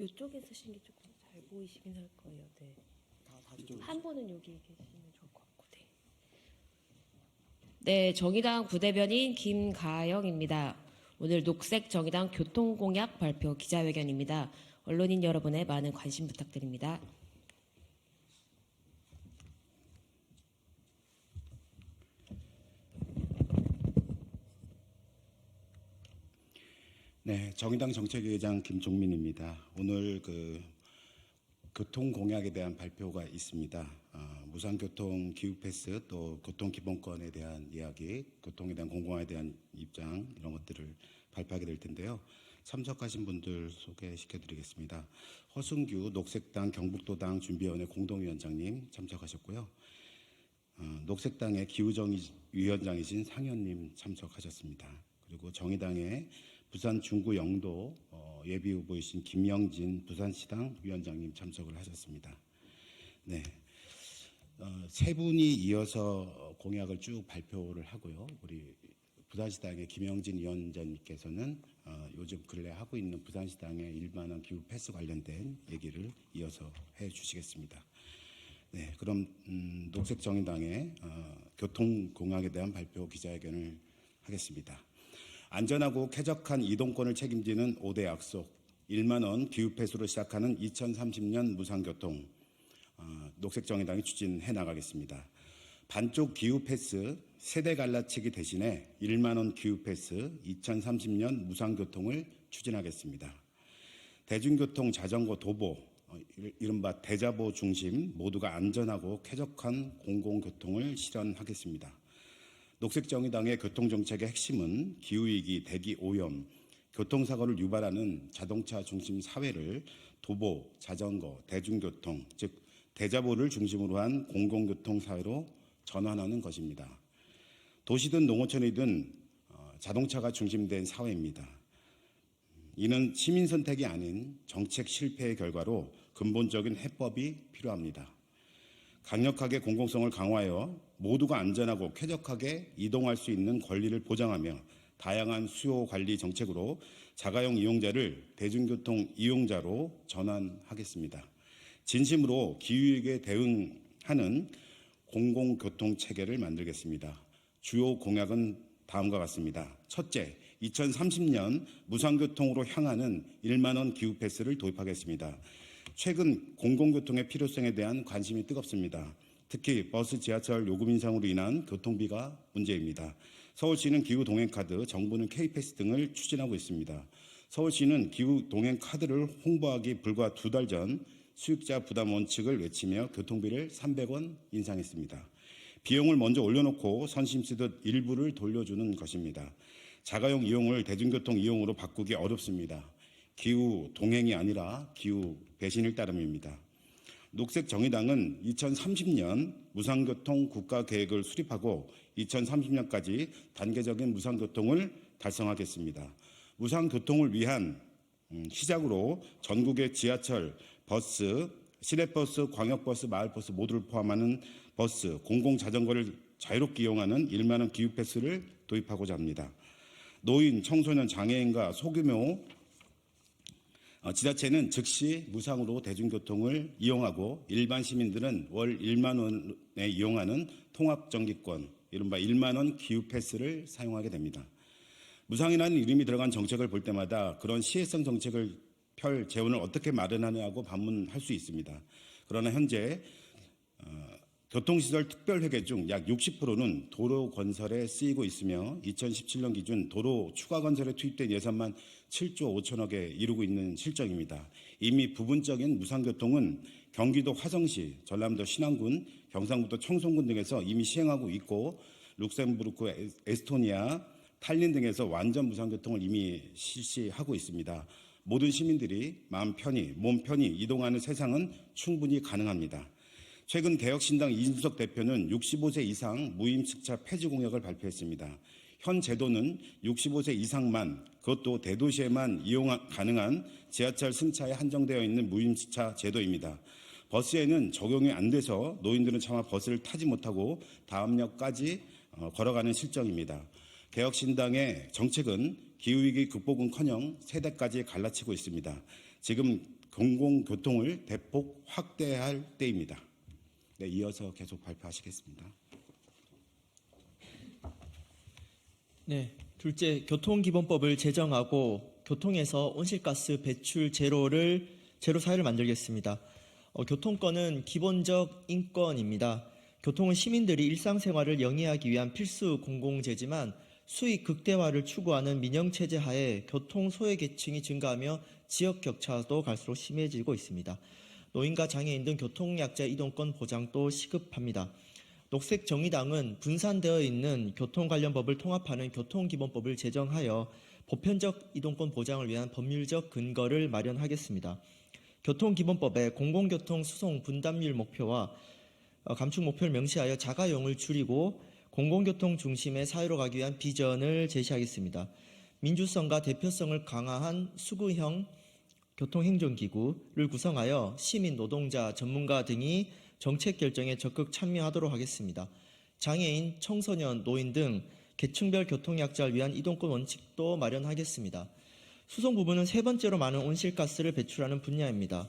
이쪽에 쓰신 게 조금 잘 보이시긴 할 거예요. 네. 한 분은 여기 계시면 좋을 것 같고. 네. 네, 정의당 부대변인 김가영입니다. 오늘 녹색 정의당 교통공약 발표 기자회견입니다. 언론인 여러분의 많은 관심 부탁드립니다. 네, 정의당 정책위의장 김종민입니다. 오늘 교통 공약에 대한 발표가 있습니다. 무상교통 기후패스 또 교통기본권에 대한 이야기, 교통에 대한 공공화에 대한 입장 이런 것들을 발표하게 될 텐데요. 참석하신 분들 소개시켜드리겠습니다. 허승규 녹색당 경북도당 준비위원회 공동위원장님 참석하셨고요. 녹색당의 기후정의위원장이신 상현님 참석하셨습니다. 그리고 정의당의 부산 중구 영도 예비후보이신 김영진 부산시당 위원장님 참석을 하셨습니다. 네, 세 분이 이어서 공약을 쭉 발표를 하고요. 우리 부산시당의 김영진 위원장님께서는 요즘 근래 하고 있는 부산시당의 1만원 기후 패스 관련된 얘기를 이어서 해주시겠습니다. 네, 그럼 녹색정의당의 교통 공약에 대한 발표 기자회견을 하겠습니다. 안전하고 쾌적한 이동권을 책임지는 5대 약속, 1만원 기후패스로 시작하는 2030년 무상교통, 녹색정의당이 추진해 나가겠습니다. 반쪽 기후패스 세대 갈라치기 대신에 1만원 기후패스 2030년 무상교통을 추진하겠습니다. 대중교통, 자전거, 도보, 이른바 대자보 중심 모두가 안전하고 쾌적한 공공교통을 실현하겠습니다. 녹색정의당의 교통정책의 핵심은 기후위기, 대기오염, 교통사고를 유발하는 자동차 중심 사회를 도보, 자전거, 대중교통, 즉 대자보를 중심으로 한 공공교통 사회로 전환하는 것입니다. 도시든 농어촌이든 자동차가 중심된 사회입니다. 이는 시민 선택이 아닌 정책 실패의 결과로 근본적인 해법이 필요합니다. 강력하게 공공성을 강화하여 모두가 안전하고 쾌적하게 이동할 수 있는 권리를 보장하며 다양한 수요 관리 정책으로 자가용 이용자를 대중교통 이용자로 전환하겠습니다. 진심으로 기후위기에 대응하는 공공교통 체계를 만들겠습니다. 주요 공약은 다음과 같습니다. 첫째, 2030년 무상교통으로 향하는 1만원 기후패스를 도입하겠습니다. 최근 공공교통의 필요성에 대한 관심이 뜨겁습니다. 특히 버스, 지하철 요금 인상으로 인한 교통비가 문제입니다. 서울시는 기후동행카드, 정부는 K패스 등을 추진하고 있습니다. 서울시는 기후동행카드를 홍보하기 불과 2달 전 수익자 부담 원칙을 외치며 교통비를 300원 인상했습니다. 비용을 먼저 올려놓고 선심 쓰듯 일부를 돌려주는 것입니다. 자가용 이용을 대중교통 이용으로 바꾸기 어렵습니다. 기후 동행이 아니라 기후 배신일 따름입니다. 녹색정의당은 2030년 무상교통 국가계획을 수립하고 2030년까지 단계적인 무상교통을 달성하겠습니다. 무상교통을 위한 시작으로 전국의 지하철, 버스, 시내버스, 광역버스, 마을버스 모두를 포함하는 버스, 공공자전거를 자유롭게 이용하는 1만원 기후패스를 도입하고자 합니다. 노인, 청소년, 장애인과 소규모 지자체는 즉시 무상으로 대중교통을 이용하고 일반 시민들은 월 1만 원에 이용하는 통합정기권, 이른바 1만원 기후패스를 사용하게 됩니다. 무상이라는 이름이 들어간 정책을 볼 때마다 그런 시혜성 정책을 펼 재원을 어떻게 마련하느냐고 반문할 수 있습니다. 그러나 현재 교통시설 특별회계 중 약 60%는 도로 건설에 쓰이고 있으며 2017년 기준 도로 추가 건설에 투입된 예산만 7조 5천억에 이르고 있는 실정입니다. 이미 부분적인 무상교통은 경기도 화성시, 전남도 신안군, 경상북도 청송군 등에서 이미 시행하고 있고 룩셈부르크, 에스토니아, 탈린 등에서 완전 무상교통을 이미 실시하고 있습니다. 모든 시민들이 마음 편히, 몸 편히 이동하는 세상은 충분히 가능합니다. 최근 개혁신당 이준석 대표는 65세 이상 무임승차 폐지 공약을 발표했습니다. 현 제도는 65세 이상만, 그것도 대도시에만 이용 가능한 지하철 승차에 한정되어 있는 무임승차 제도입니다. 버스에는 적용이 안 돼서 노인들은 차마 버스를 타지 못하고 다음 역까지 걸어가는 실정입니다. 개혁신당의 정책은 기후위기 극복은커녕 세대까지 갈라치고 있습니다. 지금 공공교통을 대폭 확대할 때입니다. 네, 이어서 계속 발표하시겠습니다. 네, 둘째, 교통기본법을 제정하고 교통에서 온실가스 배출 제로 사회를 만들겠습니다. 교통권은 기본적 인권입니다. 교통은 시민들이 일상생활을 영위하기 위한 필수 공공재지만 수익 극대화를 추구하는 민영체제 하에 교통 소외계층이 증가하며 지역 격차도 갈수록 심해지고 있습니다. 노인과 장애인 등 교통약자 이동권 보장도 시급합니다. 녹색정의당은 분산되어 있는 교통 관련 법을 통합하는 교통기본법을 제정하여 보편적 이동권 보장을 위한 법률적 근거를 마련하겠습니다. 교통기본법에 공공교통 수송 분담률 목표와 감축 목표를 명시하여 자가용을 줄이고 공공교통 중심의 사회로 가기 위한 비전을 제시하겠습니다. 민주성과 대표성을 강화한 수구형 교통행정기구를 구성하여 시민, 노동자, 전문가 등이 정책 결정에 적극 참여하도록 하겠습니다. 장애인, 청소년, 노인 등 계층별 교통약자를 위한 이동권 원칙도 마련하겠습니다. 수송 부분은 세 번째로 많은 온실가스를 배출하는 분야입니다.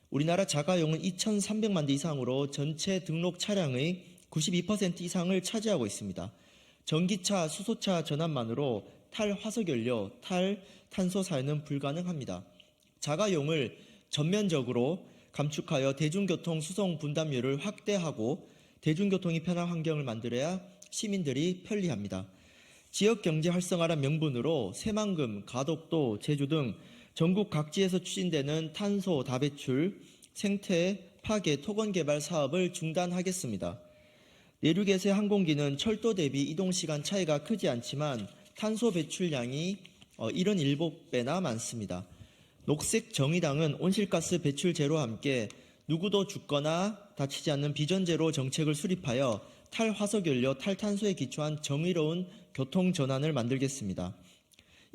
우리나라 자가용은 2,300만 대 이상으로 전체 등록 차량의 92% 이상을 차지하고 있습니다. 전기차, 수소차 전환만으로 탈화석연료, 탈탄소 사회는 불가능합니다. 자가용을 전면적으로 감축하여 대중교통 수송 분담률을 확대하고 대중교통이 편한 환경을 만들어야 시민들이 편리합니다. 지역경제 활성화란 명분으로 새만금, 가덕도, 제주 등 전국 각지에서 추진되는 탄소 다배출, 생태, 파괴, 토건 개발 사업을 중단하겠습니다. 내륙에서의 항공기는 철도 대비 이동시간 차이가 크지 않지만 탄소 배출량이 77배나 많습니다. 녹색정의당은 온실가스 배출 제로와 함께 누구도 죽거나 다치지 않는 비전제로 정책을 수립하여 탈화석연료, 탈탄소에 기초한 정의로운 교통전환을 만들겠습니다.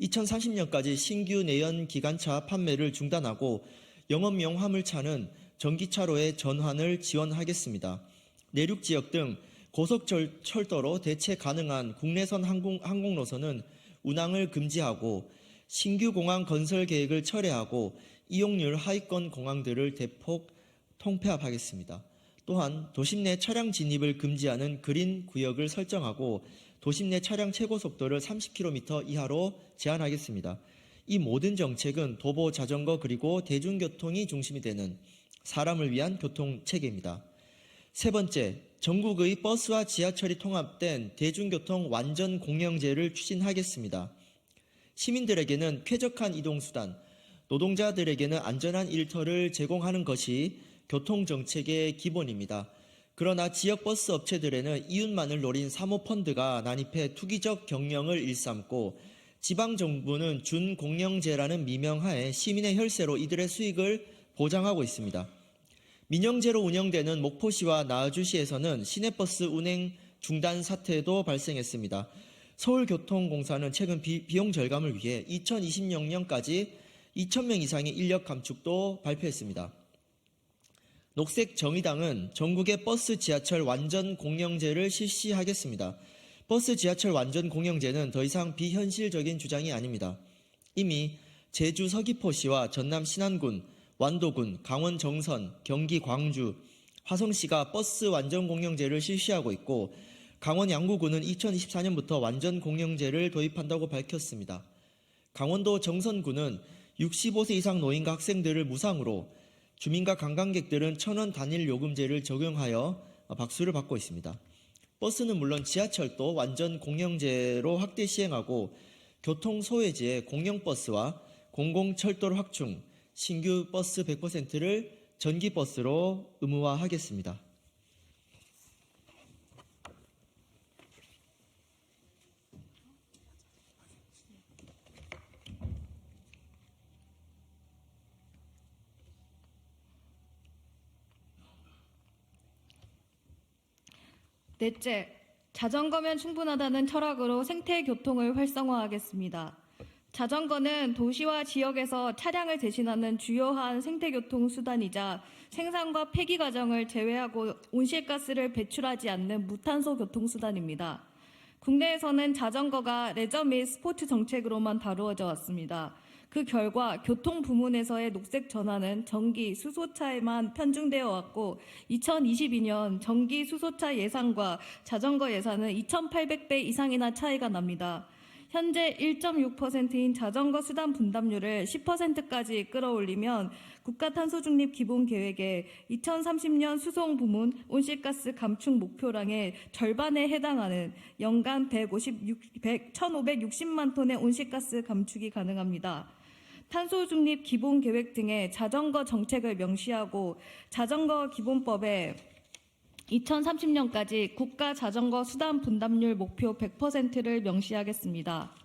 2030년까지 신규 내연 기관차 판매를 중단하고 영업용 화물차는 전기차로의 전환을 지원하겠습니다. 내륙 지역 등 고속철도로 대체 가능한 국내선 항공노선은 운항을 금지하고 신규 공항 건설 계획을 철회하고 이용률 하위권 공항들을 대폭 통폐합하겠습니다. 또한 도심 내 차량 진입을 금지하는 그린 구역을 설정하고 도심 내 차량 최고 속도를 30km 이하로 제한하겠습니다. 이 모든 정책은 도보, 자전거 그리고 대중교통이 중심이 되는 사람을 위한 교통체계입니다. 세 번째, 전국의 버스와 지하철이 통합된 대중교통 완전 공영제를 추진하겠습니다. 시민들에게는 쾌적한 이동수단, 노동자들에게는 안전한 일터를 제공하는 것이 교통정책의 기본입니다. 그러나 지역 버스 업체들에는 이윤만을 노린 사모펀드가 난입해 투기적 경영을 일삼고 지방정부는 준공영제라는 미명하에 시민의 혈세로 이들의 수익을 보장하고 있습니다. 민영제로 운영되는 목포시와 나주시에서는 시내버스 운행 중단 사태도 발생했습니다. 서울교통공사는 최근 비용 절감을 위해 2026년까지 2,000명 이상의 인력 감축도 발표했습니다. 녹색정의당은 전국의 버스, 지하철 완전 공영제를 실시하겠습니다. 버스, 지하철 완전 공영제는 더 이상 비현실적인 주장이 아닙니다. 이미 제주 서귀포시와 전남 신안군, 완도군, 강원 정선, 경기 광주, 화성시가 버스 완전 공영제를 실시하고 있고 강원 양구군은 2024년부터 완전 공영제를 도입한다고 밝혔습니다. 강원도 정선군은 65세 이상 노인과 학생들을 무상으로, 주민과 관광객들은 1,000원 단일 요금제를 적용하여 박수를 받고 있습니다. 버스는 물론 지하철도 완전 공영제로 확대 시행하고 교통소외지에 공영버스와 공공철도를 확충, 신규 버스 100%를 전기버스로 의무화하겠습니다. 넷째, 자전거면 충분하다는 철학으로 생태교통을 활성화하겠습니다. 자전거는 도시와 지역에서 차량을 대신하는 주요한 생태교통 수단이자 생산과 폐기 과정을 제외하고 온실가스를 배출하지 않는 무탄소 교통수단입니다. 국내에서는 자전거가 레저 및 스포츠 정책으로만 다루어져 왔습니다. 그 결과 교통 부문에서의 녹색 전환은 전기 수소차에만 편중되어 왔고 2022년 전기 수소차 예산과 자전거 예산은 2,800배 이상이나 차이가 납니다. 현재 1.6%인 자전거 수단 분담률을 10%까지 끌어올리면 국가탄소중립 기본계획의 2030년 수송 부문 온실가스 감축 목표량의 절반에 해당하는 연간 1,560만 톤의 온실가스 감축이 가능합니다. 탄소중립 기본계획 등의 자전거 정책을 명시하고 자전거 기본법에 2030년까지 국가 자전거 수단 분담률 목표 100%를 명시하겠습니다.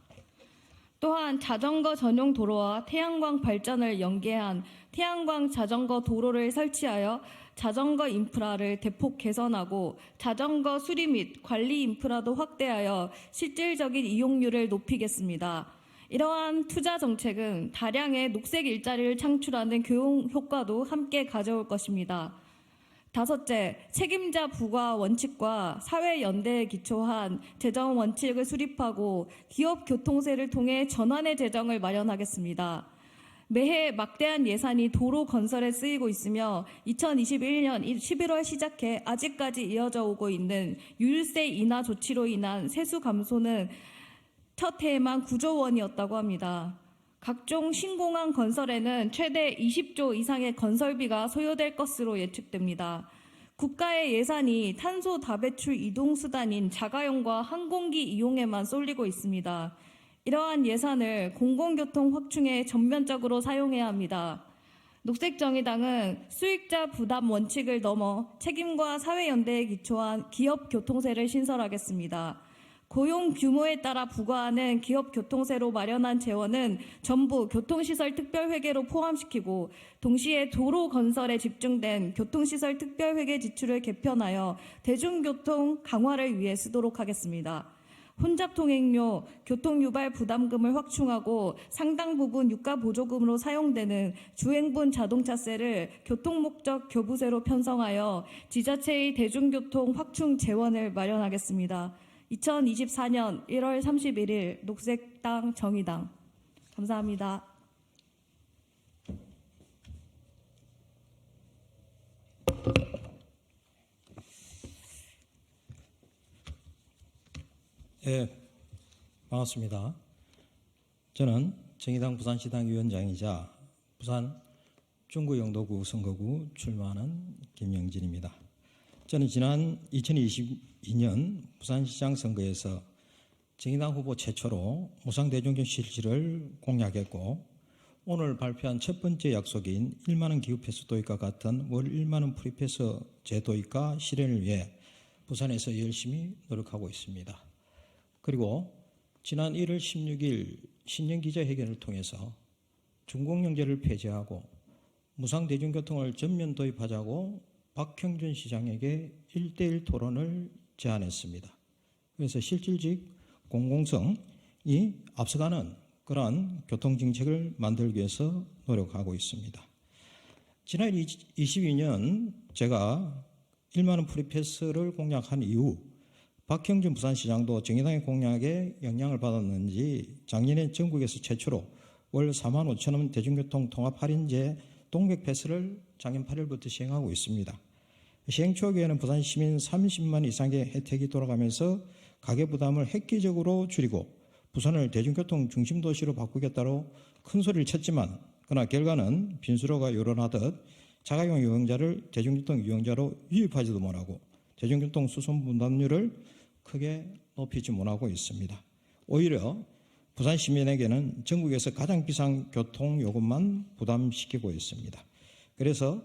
또한 자전거 전용 도로와 태양광 발전을 연계한 태양광 자전거 도로를 설치하여 자전거 인프라를 대폭 개선하고 자전거 수리 및 관리 인프라도 확대하여 실질적인 이용률을 높이겠습니다. 이러한 투자 정책은 다량의 녹색 일자리를 창출하는 교육 효과도 함께 가져올 것입니다. 다섯째, 책임자 부과 원칙과 사회연대에 기초한 재정 원칙을 수립하고 기업 교통세를 통해 전환의 재정을 마련하겠습니다. 매해 막대한 예산이 도로 건설에 쓰이고 있으며 2021년 11월 시작해 아직까지 이어져 오고 있는 유류세 인하 조치로 인한 세수 감소는 첫 해에만 9조 원이었다고 합니다. 각종 신공항 건설에는 최대 20조 이상의 건설비가 소요될 것으로 예측됩니다. 국가의 예산이 탄소 다배출 이동수단인 자가용과 항공기 이용에만 쏠리고 있습니다. 이러한 예산을 공공교통 확충에 전면적으로 사용해야 합니다. 녹색정의당은 수익자 부담 원칙을 넘어 책임과 사회연대에 기초한 기업 교통세를 신설하겠습니다. 고용 규모에 따라 부과하는 기업 교통세로 마련한 재원은 전부 교통시설 특별회계로 포함시키고 동시에 도로 건설에 집중된 교통시설 특별회계 지출을 개편하여 대중교통 강화를 위해 쓰도록 하겠습니다. 혼잡통행료, 교통유발 부담금을 확충하고 상당 부분 유가보조금으로 사용되는 주행분 자동차세를 교통목적 교부세로 편성하여 지자체의 대중교통 확충 재원을 마련하겠습니다. 2024년 1월 31일 녹색당 정의당. 감사합니다. 예, 반갑습니다. 저는 정의당 부산시당 위원장이자 부산 중구영도구 선거구 출마하는 김영진입니다. 저는 지난 2022년 부산시장 선거에서 정의당 후보 최초로 무상대중교통 실시를 공약했고 오늘 발표한 첫 번째 약속인 1만 원 기후패스 도입과 같은 월 1만 원 프리패스 제도입과 실현을 위해 부산에서 열심히 노력하고 있습니다. 그리고 지난 1월 16일 신년기자회견을 통해서 중공영제를 폐지하고 무상대중교통을 전면 도입하자고 박형준 시장에게 1대1 토론을 제안했습니다. 그래서 실질적 공공성이 앞서가는 그러한 교통정책을 만들기 위해서 노력하고 있습니다. 지난 22년 제가 1만 원 프리패스를 공약한 이후 박형준 부산시장도 정의당의 공약에 영향을 받았는지 작년에 전국에서 최초로 월 4만 5천 원 대중교통 통합 할인제 동백패스를 작년 8월부터 시행하고 있습니다. 시행 초기에는 부산 시민 30만 이상의 혜택이 돌아가면서 가계부담을 획기적으로 줄이고 부산을 대중교통 중심도시로 바꾸겠다고 큰 소리를 쳤지만 그러나 결과는 빈수로가 요란하듯 자가용 이용자를 대중교통 이용자로 유입하지도 못하고 대중교통 수송 분담률을 크게 높이지 못하고 있습니다. 오히려 부산 시민에게는 전국에서 가장 비싼 교통요금만 부담시키고 있습니다. 그래서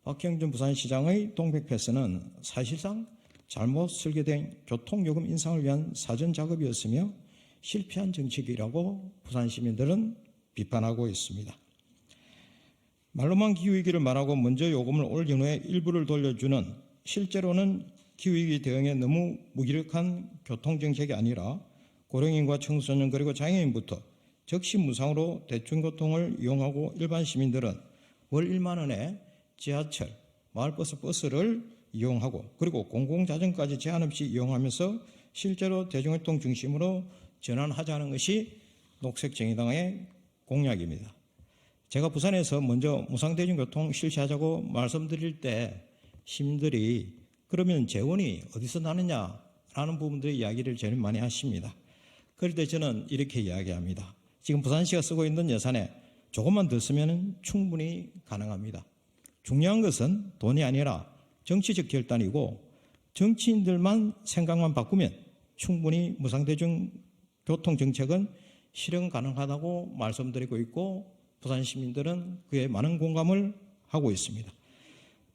박형준 부산시장의 동백패스는 사실상 잘못 설계된 교통요금 인상을 위한 사전 작업이었으며 실패한 정책이라고 부산 시민들은 비판하고 있습니다. 말로만 기후위기를 말하고 먼저 요금을 올린 후에 일부를 돌려주는 실제로는 기후위기 대응에 너무 무기력한 교통정책이 아니라 고령인과 청소년 그리고 장애인부터 적시 무상으로 대중교통을 이용하고 일반 시민들은 월 1만 원에 지하철, 마을버스, 버스를 이용하고 그리고 공공자전거까지 제한 없이 이용하면서 실제로 대중교통 중심으로 전환하자는 것이 녹색정의당의 공약입니다. 제가 부산에서 먼저 무상대중교통 실시하자고 말씀드릴 때 시민들이 그러면 재원이 어디서 나느냐라는 부분들의 이야기를 제일 많이 하십니다. 그럴 때 저는 이렇게 이야기합니다. 지금 부산시가 쓰고 있는 예산에 조금만 더 쓰면 충분히 가능합니다. 중요한 것은 돈이 아니라 정치적 결단이고 정치인들만 생각만 바꾸면 충분히 무상대중교통 정책은 실현 가능하다고 말씀드리고 있고 부산 시민들은 그에 많은 공감을 하고 있습니다.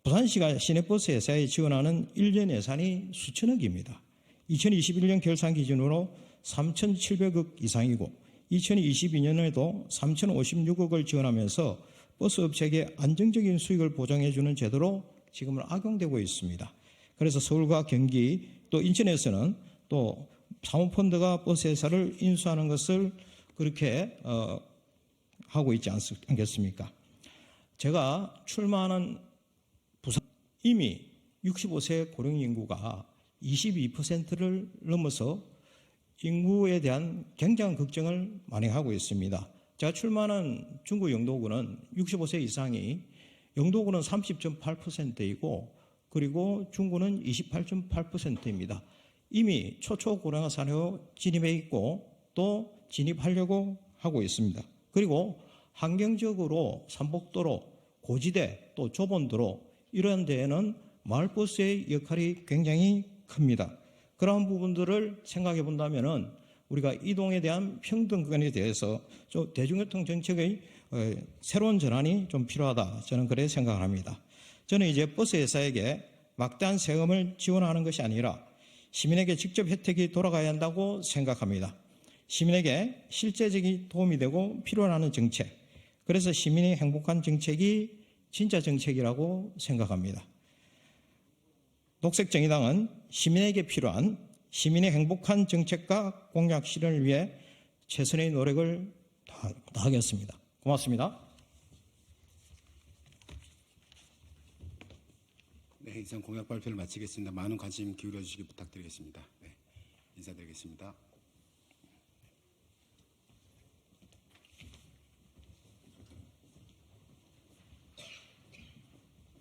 부산시가 시내버스 회사에 지원하는 1년 예산이 수천억입니다. 2021년 결산 기준으로 3,700억 이상이고 2022년에도 3,056억을 지원하면서 버스업체에게 안정적인 수익을 보장해주는 제도로 지금은 악용되고 있습니다. 그래서 서울과 경기 또 인천에서는 또 사모펀드가 버스 회사를 인수하는 것을 그렇게 하고 있지 않겠습니까? 제가 출마하는 부산 이미 65세 고령 인구가 22%를 넘어서 인구에 대한 굉장한 걱정을 많이 하고 있습니다. 제가 출마하는 중구 영도구는 65세 이상이 영도구는 30.8%이고 그리고 중구는 28.8%입니다. 이미 초초고령화 사회로 진입해 있고 또 진입하려고 하고 있습니다. 그리고 환경적으로 삼복도로, 고지대, 또 좁은 도로 이런 데에는 마을버스의 역할이 굉장히 큽니다. 그러한 부분들을 생각해 본다면은 우리가 이동에 대한 평등권에 대해서 좀 대중교통 정책의 새로운 전환이 좀 필요하다. 저는 그렇게 생각을 합니다. 저는 이제 버스 회사에게 막대한 세금을 지원하는 것이 아니라 시민에게 직접 혜택이 돌아가야 한다고 생각합니다. 시민에게 실제적인 도움이 되고 필요로 정책. 그래서 시민이 행복한 정책이 진짜 정책이라고 생각합니다. 녹색정의당은 시민에게 필요한 시민의 행복한 정책과 공약 실현을 위해 최선의 노력을 다하겠습니다. 고맙습니다. 네, 이상 공약 발표를 마치겠습니다. 많은 관심 기울여 주시기 부탁드리겠습니다. 네, 인사드리겠습니다.